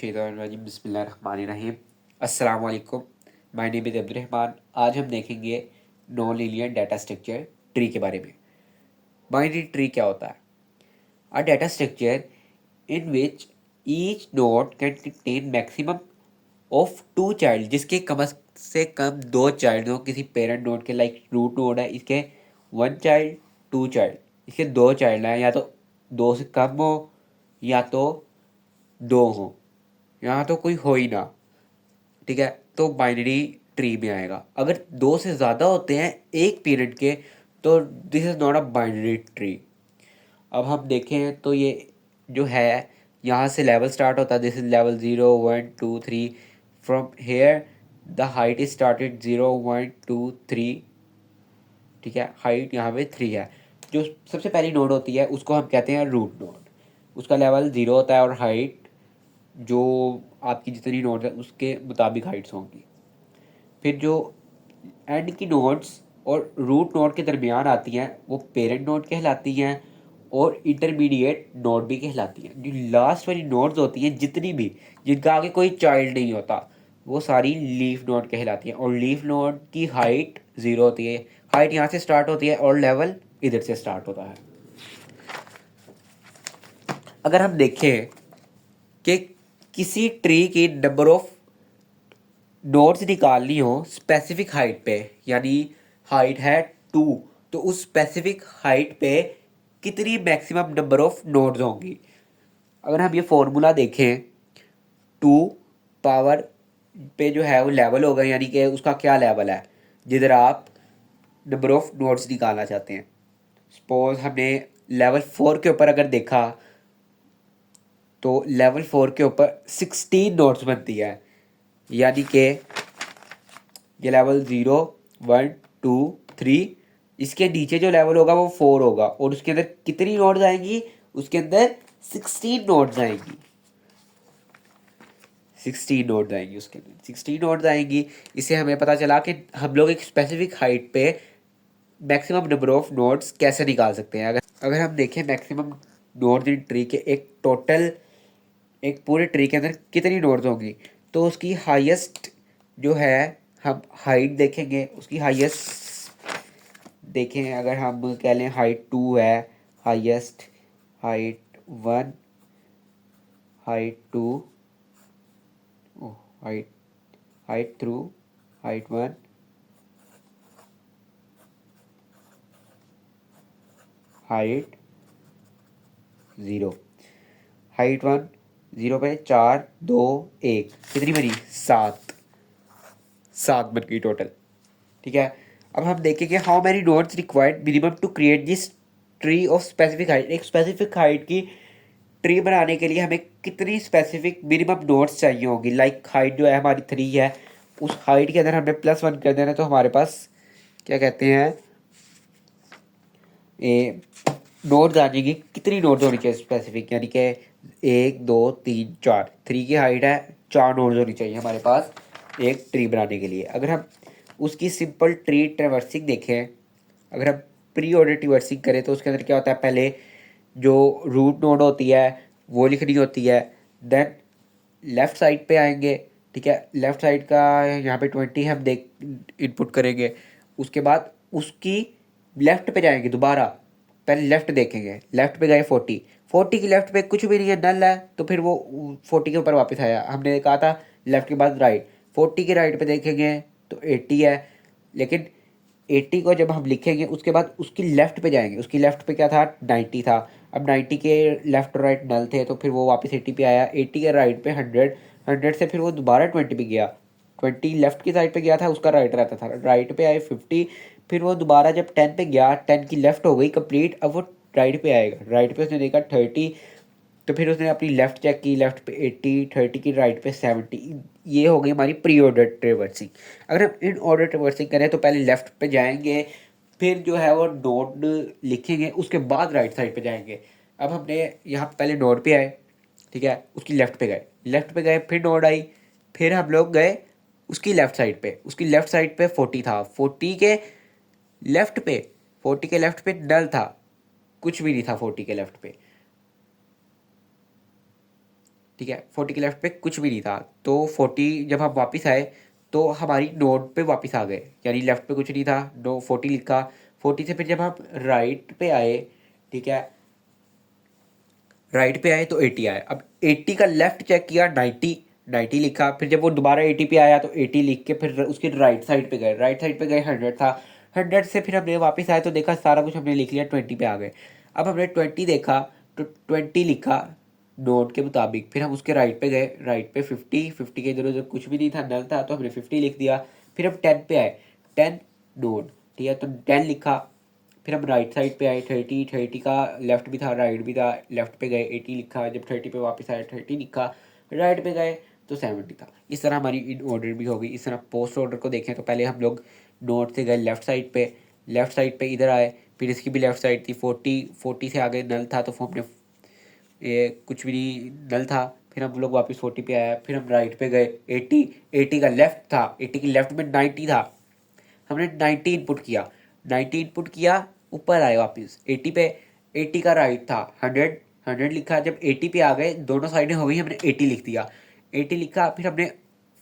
मिनशैतानिर्रजीम बिस्मिल्लाहिर्रहमानिर्रहीम। अस्सलाम वालेकुम। My name is Abdurrahman. आज हम देखेंगे non linear data structure tree के बारे में। बाइनरी ट्री क्या होता है? A data structure in which each node can contain maximum of two child, जिसके कम से कम दो चाइल्ड हो किसी पेरेंट नोड के। लाइक रूट नोड है, इसके वन चाइल्ड टू चाइल्ड, इसके दो चाइल्ड हैं, या तो दो से कम हो या तो दो हो, यहाँ तो कोई हो ही ना। ठीक है, तो बाइनरी ट्री में आएगा। अगर दो से ज़्यादा होते हैं एक पीरियड के तो this is not a binary tree. अब हम देखें तो ये जो है, यहाँ से लेवल स्टार्ट होता है। This is level 0 1 2 3। From here the height is started 0 1 2 3। ठीक है, हाइट यहाँ पे 3 है। जो सबसे पहली नोड होती है उसको हम कहते हैं रूट नोड। उसका लेवल 0 होता है और हाइट जो आपकी जितनी नोड्स है उसके मुताबिक हाइट्स होंगी। फिर जो एंड की नोड्स और रूट नोड के दरमियान आती हैं वो पेरेंट नोड कहलाती हैं और इंटरमीडिएट नोड भी कहलाती हैं। जो लास्ट वाली नोड्स होती हैं जितनी भी, जिनका आगे कोई चाइल्ड नहीं होता, वो सारी लीफ नोड कहलाती हैं। और लीफ नोड की हाइट 0 होती है। हाइट यहाँ से स्टार्ट होती है और लेवल इधर से स्टार्ट होता है। अगर हम देखें कि किसी ट्री की नंबर ऑफ नोड्स निकालनी हो स्पेसिफिक हाइट पे, यानी हाइट है 2, तो उस स्पेसिफिक हाइट पे कितनी मैक्सिमम नंबर ऑफ नोड्स होंगी? अगर हम ये फॉर्मूला देखें, 2 पावर पे जो है वो लेवल होगा, यानी कि उसका क्या लेवल है जिधर आप नंबर ऑफ नोड्स निकालना चाहते हैं। सपोज हमने लेवल 4 के ऊपर अगर देखा तो लेवल 4 के ऊपर 16 नोड्स बनती है, यानी कि ये लेवल 0 1 2 3। इसके नीचे जो लेवल होगा वो 4 होगा और उसके अंदर कितनी नोड्स आएंगी? उसके अंदर 16 नोड्स आएंगी। 16 नोड्स आएंगी, उसके अंदर 16 नोड्स आएंगी। इससे हमें पता चला कि हम लोग एक स्पेसिफिक हाइट पे मैक्सिमम नंबर ऑफ नोड्स कैसे निकाल सकते हैं। अगर हम देखें मैक्सिमम नोड्स इन ट्री के एक पूरे ट्री के अंदर कितनी नोड्स होंगी, तो उसकी हाईएस्ट जो है, हम हाइट देखेंगे। उसकी हाईएस्ट देखें, अगर हम कह लें हाइट 2 है, highest height 1, height 2, height height through height 1, height 0। Height 1 0 पे 4 2 1, कितनी बनी? 7 बन गई टोटल। ठीक है, अब हम देखेंगे how many nodes required minimum to create this tree of specific height. एक स्पेसिफिक हाइट की ट्री बनाने के लिए हमें कितनी स्पेसिफिक मिनिमम नोड्स चाहिए होगी। लाइक हाइट जो है हमारी 3 है, उस हाइट के अंदर हमने +1 कर देना, तो हमारे पास क्या कहते हैं नोड्स आ जाएगी। कितनी नोड्स होनी चाहिए स्पेसिफिक, यानी कि 1 2 3 4। 3 की हाइट है, 4 नोड्स होनी चाहिए हमारे पास एक ट्री बनाने के लिए। अगर हम उसकी सिंपल ट्री ट्रेवर्सिंग देखें, अगर हम प्री ऑर्डर ट्रेवर्सिंग करें तो उसके अंदर क्या होता है, पहले जो रूट नोड होती है वो लिखनी होती है। देन लेफ़्ट साइड पे आएंगे। ठीक है, लेफ़्ट साइड का यहाँ पे 20 हम देख इनपुट करेंगे। उसके बाद उसकी लेफ़्ट पे जाएंगे दोबारा, पहले लेफ़्ट देखेंगे। लेफ़्ट पे गए 40, 40 की लेफ़्ट पे कुछ भी नहीं है, नल है, तो फिर वो 40 के ऊपर वापस आया। हमने कहा था लेफ़्ट के बाद राइट, 40 के राइट पे देखेंगे तो 80 है। लेकिन 80 को जब हम लिखेंगे उसके बाद उसकी लेफ़्ट पे जाएंगे, उसकी लेफ़्ट पे क्या था? 90 था। अब 90 के लेफ़्ट और राइट नल थे, तो फिर वो वापस 80 पे आया। 80 के राइट पे 100, 100 से फिर वो दोबारा 20 पे गया। 20 लेफ़्ट की साइड पे गया था, उसका राइट रहता था। राइट पे आए 50, फिर वो दोबारा जब 10 पे गया, 10 की लेफ़्ट हो गई कंप्लीट, अब वो राइट पे आएगा। राइट पे उसने देखा 30, तो फिर उसने अपनी लेफ़्ट चेक की, लेफ़्ट पे 80, 30 की राइट पे 70। ये हो गई हमारी प्री ऑर्डर ट्रेवर्सिंग। अगर हम इन ऑर्डर ट्रेवर्सिंग करें तो पहले लेफ़्ट पे जाएंगे, फिर जो है वो नोड लिखेंगे, उसके बाद राइट साइड पे जाएंगे। अब हमने यहाँ पहले नोड पे आए, ठीक है, उसकी लेफ़्ट पे गए, लेफ़्ट पे गए, फिर नोड आई, फिर हम लोग गए उसकी लेफ़्ट साइड पे। उसकी लेफ़्ट साइड पे 40 था, 40 के लेफ़्ट पे, 40 के लेफ़्ट पे नल था, कुछ भी नहीं था 40 के लेफ़्ट पे। ठीक है, 40 के लेफ्ट पे कुछ भी नहीं था, तो 40 जब हम वापस आए तो हमारी नोड पे वापस आ गए, यानी लेफ्ट पे कुछ नहीं था, 40 लिखा। 40 से फिर जब हम राइट पे आए, ठीक है, राइट पे आए तो 80 आया। अब 80 का लेफ्ट चेक किया, 90, 90 लिखा। फिर जब वो दोबारा 80 पे आया तो 80 लिख के फिर उसकी राइट साइड पे गए, राइट साइड पे गए 100 था, 100 से फिर हमने वापस आए तो देखा सारा कुछ हमने लिख लिया, 20 पे आ गए। अब हमने 20 देखा तो 20 लिखा नोट के मुताबिक, फिर हम उसके राइट पे गए, राइट पे 50, 50 के इधर उधर कुछ भी नहीं था, नल था, तो हमने 50 लिख दिया। फिर हम 10 पे आए, 10 नोट, ठीक है, तो 10 लिखा। फिर हम राइट साइड पे आए, 30, 30 का लेफ्ट भी था राइट भी था, लेफ्ट पे गए 80 लिखा, जब 30 पे वापस आए 30 लिखा, राइट पे गए तो 70 था। इस तरह हमारी इन ऑर्डर भी होगी। इस तरह पोस्ट ऑर्डर को देखें तो पहले हम लोग नोट से गए लेफ्ट साइड पे, लेफ्ट साइड पे इधर आए, फिर इसकी भी लेफ्ट साइड थी 40, 40 से आगे नल था तो हमने ये कुछ भी नहीं, नल था, फिर हम लोग वापस 40 पे आया, फिर हम राइट पे गए 80, 80 का लेफ्ट था, 80 के लेफ्ट में 90 था, हमने 90 इनपुट किया, 90 इनपुट किया, ऊपर आए वापस 80 पे, 80 का राइट था, 100, 100 लिखा। जब 80 पे आ गए दोनों साइडें हो गई, हमने 80 लिख दिया, 80 लिखा। फिर हमने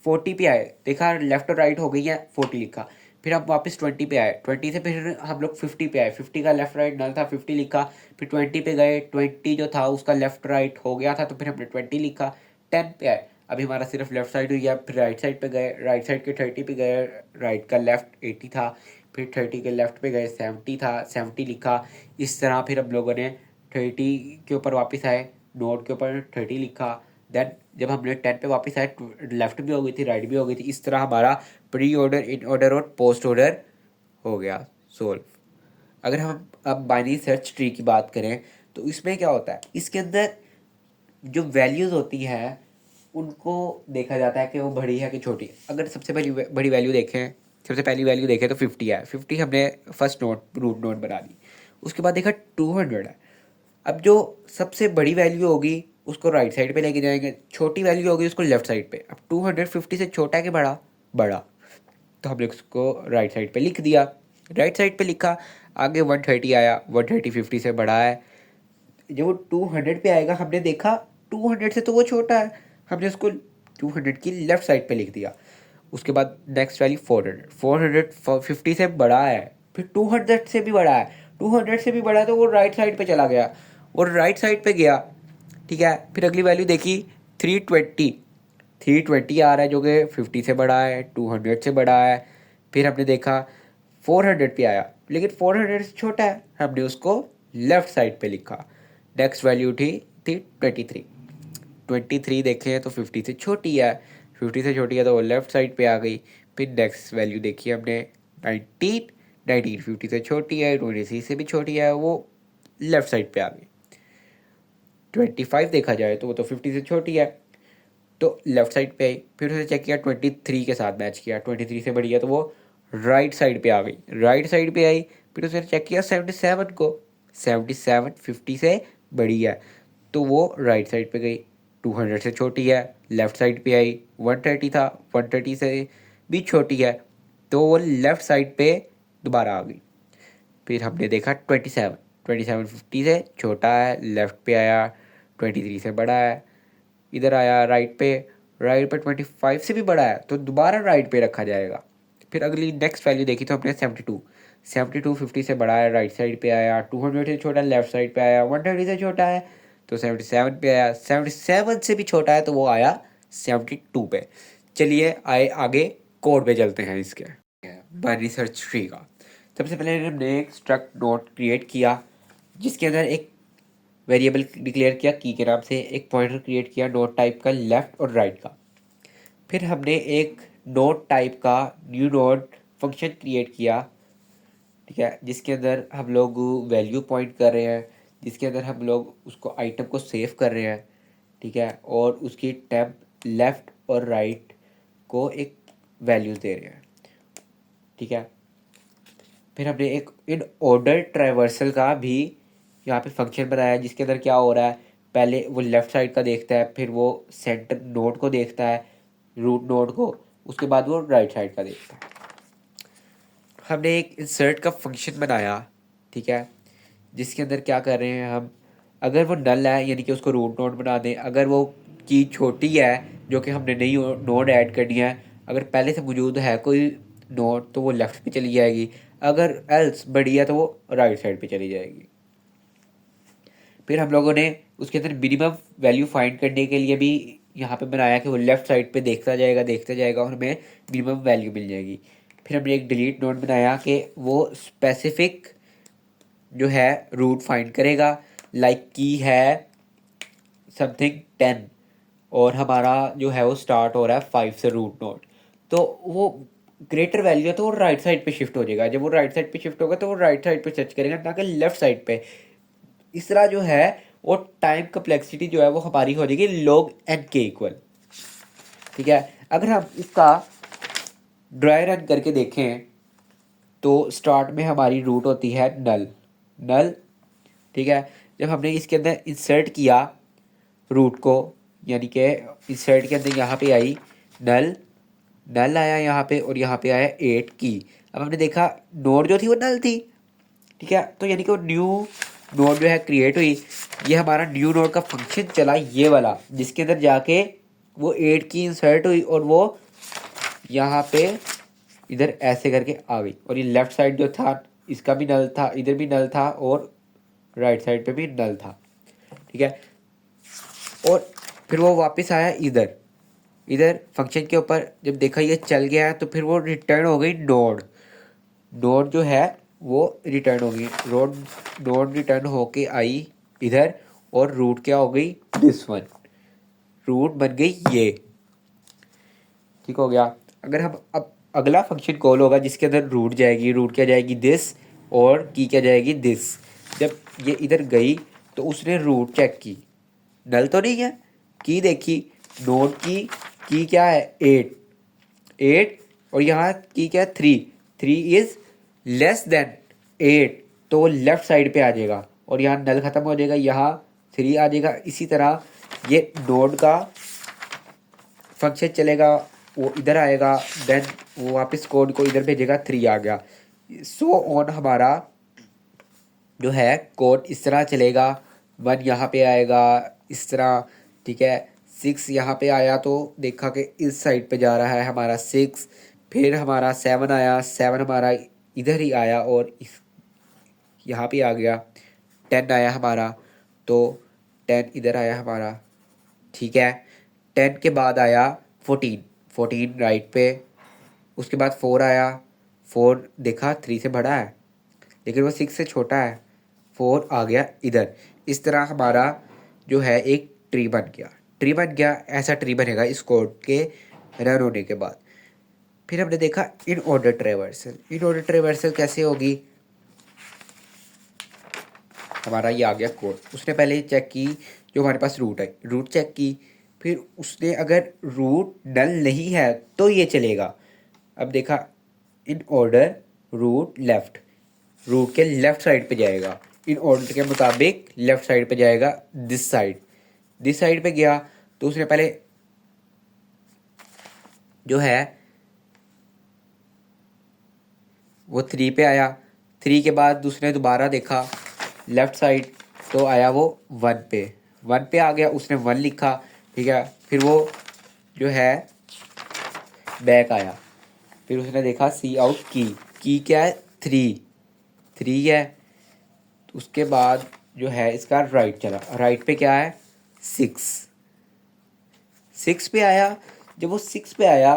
40 पे आए, देखा लेफ्ट और राइट हो गई है, 40 लिखा। फिर हम वापस 20 पे आए, 20 से फिर हम लोग 50 पे आए, 50 का लेफ्ट राइट नल था, 50 लिखा। फिर 20 पे गए, 20 जो था उसका लेफ्ट राइट हो गया था तो फिर हमने 20 लिखा। 10 पे आए, अभी हमारा सिर्फ लेफ्ट साइड हुई है, फिर राइट साइड पे गए, राइट साइड के 30 पे गए, राइट का लेफ्ट 80 था, फिर 30 के लेफ्ट पे गए 70 था, 70 लिखा। इस तरह फिर हम लोगों ने 30 के ऊपर वापस आए, नोट के ऊपर 30 लिखा। देन जब हमने 10 पे वापस आए, लेफ्ट भी हो गई थी राइट भी हो गई थी। इस तरह हमारा प्री ऑर्डर, इन ऑर्डर और पोस्ट ऑर्डर हो गया सोल्व। अगर हम अब बाइनरी सर्च ट्री की बात करें तो इसमें क्या होता है, इसके अंदर जो वैल्यूज़ होती है उनको देखा जाता है कि वो बड़ी है कि छोटी है। अगर सबसे बड़ी बड़ी वैल्यू देखें, सबसे पहली वैल्यू देखें तो 50 है, 50 हमने फर्स्ट नोट रूट नोट बना दी। उसके बाद देखा 200 है। अब जो सबसे बड़ी वैल्यू होगी उसको राइट साइड पे लेके जाएंगे, छोटी वैल्यू होगी उसको लेफ्ट साइड पे। अब 250 से छोटा है कि बड़ा, बड़ा, तो हमने उसको राइट साइड पे लिख दिया, राइट साइड पे लिखा। आगे 130 आया, 130 50 से बड़ा है। जब वो 200 पे आएगा हमने देखा 200 से तो वो छोटा है, हमने उसको 200 की लेफ्ट साइड पे लिख दिया। उसके बाद नेक्स्ट वैल्यू 400, 400 50 से बड़ा है, फिर 200 से भी बड़ा है, 200 से भी बड़ा है तो वो राइट साइड पे चला गया, और राइट साइड पे गया, ठीक है। फिर अगली वैल्यू देखी 320, 320 आ रहा है जो कि 50 से बड़ा है, 200 से बड़ा है। फिर हमने देखा 400 पे आया लेकिन 400 से छोटा है, हमने उसको लेफ्ट साइड पे लिखा। नेक्स्ट वैल्यू थी 23, 23 देखें तो 50 से छोटी है, 50 से छोटी है तो वो लेफ्ट साइड पे आ गई। फिर नेक्स्ट वैल्यू देखी हमने 19, 19 50 से छोटी है, 23 से भी छोटी है, वो लेफ्ट साइड पे आ गई। 25 देखा जाए तो वो तो 50 से छोटी है तो लेफ्ट साइड पे आई। फिर उसे चेक किया 23 के साथ मैच किया, 23 से बड़ी है तो वो राइट साइड पे आ गई, राइट साइड पे आई। फिर उसे चेक किया 77 को, 77 50 से बड़ी है तो वो राइट साइड पे गई। 200 से छोटी है, लेफ्ट साइड पे आई। 130 था, 130 से भी छोटी है तो वो लेफ्ट साइड पे दोबारा आ गई। फिर हमने देखा 27, 27 50 से छोटा है, लेफ्ट पे आया, 23 से बड़ा है, इधर आया राइट पे, राइट पे 25 से भी बड़ा है तो दोबारा राइट पे रखा जाएगा। फिर अगली नेक्स्ट वैल्यू देखी तो हमने 72, 72 50 से बड़ा है, राइट साइड पे आया। 200 से छोटा है, लेफ्ट साइड पे आया। 130 से छोटा है तो 77 पे आया, 77 से भी छोटा है तो वो आया 72 पे। चलिए आए आगे कोड पे चलते हैं इसके बाइनरी सर्च ट्री का। सबसे पहले हमने एक स्ट्रक्ट नोट क्रिएट किया जिसके अंदर एक वेरिएबल डिक्लेयर किया की के नाम से, एक पॉइंटर क्रिएट किया नोट टाइप का लेफ्ट और राइट का। फिर हमने एक नोट टाइप का न्यू नोट फंक्शन क्रिएट किया, ठीक है, जिसके अंदर हम लोग वैल्यू पॉइंट कर रहे हैं, जिसके अंदर हम लोग उसको आइटम को सेव कर रहे हैं, ठीक है, और उसकी टैब लेफ्ट और राइट को एक वैल्यूज दे रहे हैं, ठीक है। फिर हमने एक इन ऑर्डर ट्रावर्सल का भी यहाँ पे फंक्शन बनाया जिसके अंदर क्या हो रहा है, पहले वो लेफ़्ट साइड का देखता है, फिर वो सेंटर नोड को देखता है, रूट नोड को, उसके बाद वो राइट साइड का देखता है। हमने एक इंसर्ट का फंक्शन बनाया, ठीक है, जिसके अंदर क्या कर रहे हैं हम, अगर वो नल है यानी कि उसको रूट नोड बना दें, अगर वो चीज़ छोटी है जो कि हमने नई नोड ऐड करनी है, अगर पहले से मौजूद है कोई नोड तो वो लेफ़्ट पे चली जाएगी, अगर एल्स बड़ी है तो वो राइट साइड पे चली जाएगी। फिर हम लोगों ने उसके अंदर मिनिमम वैल्यू फाइंड करने के लिए भी यहाँ पे बनाया कि वो लेफ़्ट साइड पे देखता जाएगा और हमें मिनिमम वैल्यू मिल जाएगी। फिर हमने एक डिलीट नोड बनाया कि वो स्पेसिफिक जो है रूट फाइंड करेगा, लाइक की है समथिंग 10 और हमारा जो है वो स्टार्ट हो रहा है 5 से रूट नोड, तो वो ग्रेटर वैल्यू है तो वो राइट साइड पे शिफ्ट हो जाएगा। जब वो राइट साइड पे शिफ्ट होगा तो वो राइट साइड पे सर्च करेगा, ना कि लेफ्ट साइड पे। इस तरह जो है वो टाइम कम्प्लेक्सिटी जो है वो हमारी हो जाएगी log n के इक्वल। ठीक है, अगर हम इसका ड्राई रन करके देखें तो स्टार्ट में हमारी रूट होती है नल नल। ठीक है, जब हमने इसके अंदर इंसर्ट किया रूट को, यानी कि इंसर्ट के अंदर यहाँ पे आई नल, नल आया यहाँ पे और यहाँ पे आया 8 की। अब हमने देखा नोड जो थी वो नल थी। ठीक है, तो यानी कि वो न्यू नोड जो है क्रिएट हुई। ये हमारा न्यू नोड का फंक्शन चला ये वाला, जिसके अंदर जाके वो 8 की इंसर्ट हुई और वो यहाँ पे इधर ऐसे करके आ गई। और ये लेफ्ट साइड जो था इसका भी नल था, इधर भी नल था और राइट साइड पे भी नल था। ठीक है, और फिर वो वापस आया इधर, इधर फंक्शन के ऊपर जब देखा ये चल गया है तो फिर वो रिटर्न हो गई नोड। नोड जो है वो रिटर्न हो गई, नोड रिटर्न होके आई इधर और रूट क्या हो गई दिस वन, रूट बन गई ये। ठीक हो गया। अगर हम अब अगला फंक्शन कॉल होगा जिसके अंदर रूट जाएगी, रूट क्या जाएगी दिस और की क्या जाएगी दिस। जब ये इधर गई तो उसने रूट चेक की, नल तो नहीं है, की देखी, नोड की क्या है 8 और यहाँ की क्या है 3 इज लेस देन 8, तो वो लेफ्ट साइड पे आ जाएगा और यहाँ नल खत्म हो जाएगा, यहाँ 3 आ जाएगा। इसी तरह ये नोड का फंक्शन चलेगा, वो इधर आएगा, देन वो वापस कोड को इधर भेजेगा, 3 आ गया, सो ऑन हमारा जो है कोड इस तरह चलेगा। 1 यहाँ पे आएगा इस तरह। ठीक है, 6 यहाँ पे आया तो देखा कि इस साइड पे जा रहा है हमारा 6। फिर हमारा 7 आया, 7 हमारा इधर ही आया और इस यहाँ पे आ गया। 10 आया हमारा तो 10 इधर आया हमारा। ठीक है, 10 के बाद आया 14 राइट पे, उसके बाद 4 आया, 4 देखा 3 से बड़ा है लेकिन वो 6 से छोटा है, 4 आ गया इधर। इस तरह हमारा जो है एक ट्री बन गया। ऐसा ट्री बनेगा इस कोड के रन होने के बाद। फिर हमने देखा इन ऑर्डर ट्रेवर्सल कैसे होगी। हमारा ये आ गया कोड, उसने पहले चेक की जो हमारे पास रूट है, रूट चेक की, फिर उसने अगर रूट नल नहीं है तो ये चलेगा। अब देखा in order root left, root के लेफ्ट साइड पे जाएगा, इन ऑर्डर के मुताबिक लेफ्ट साइड पे जाएगा दिस साइड पे गया तो उसने पहले जो है वो 3 पे आया, 3 के बाद दूसरे दोबारा देखा लेफ्ट साइड तो आया वो 1 पे आ गया, उसने 1 लिखा। ठीक है, फिर वो जो है बैक आया, फिर उसने देखा सी आउट की क्या है 3 है। उसके बाद जो है इसका राइट चला, राइट पे क्या है 6 पे आया। जब वो 6 पे आया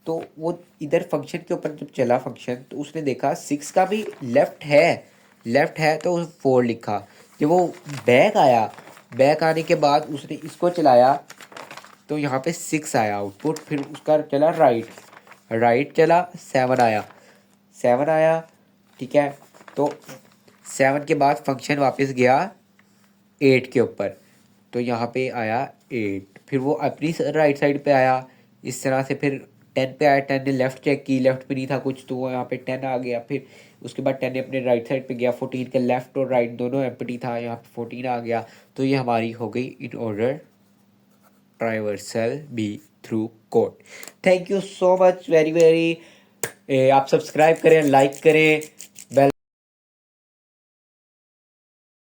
तो वो इधर फंक्शन के ऊपर जब चला फंक्शन तो उसने देखा 6 का भी लेफ्ट है तो 4 लिखा। जब वो बैक आया, बैक आने के बाद उसने इसको चलाया तो यहाँ पे 6 आया आउटपुट, फिर उसका चला राइट चला, 7 आया। ठीक है, तो 7 के बाद फंक्शन वापस गया 8 के ऊपर तो यहाँ पे आया 8, फिर वो अपनी राइट साइड पे आया इस तरह से। फिर 10 पे आया, 10 ने लेफ़्ट चेक की, लेफ़्ट पे नहीं था कुछ तो वो यहाँ पे 10 आ गया। फिर उसके बाद 10 ने अपने राइट साइड पे गया, 14 के लेफ़्ट और राइट दोनों एम्प्टी था, यहाँ पे 14 आ गया। तो ये हमारी हो गई in order traversal be through code. Thank you so much, very very. आप सब्सक्राइब करें, लाइक करें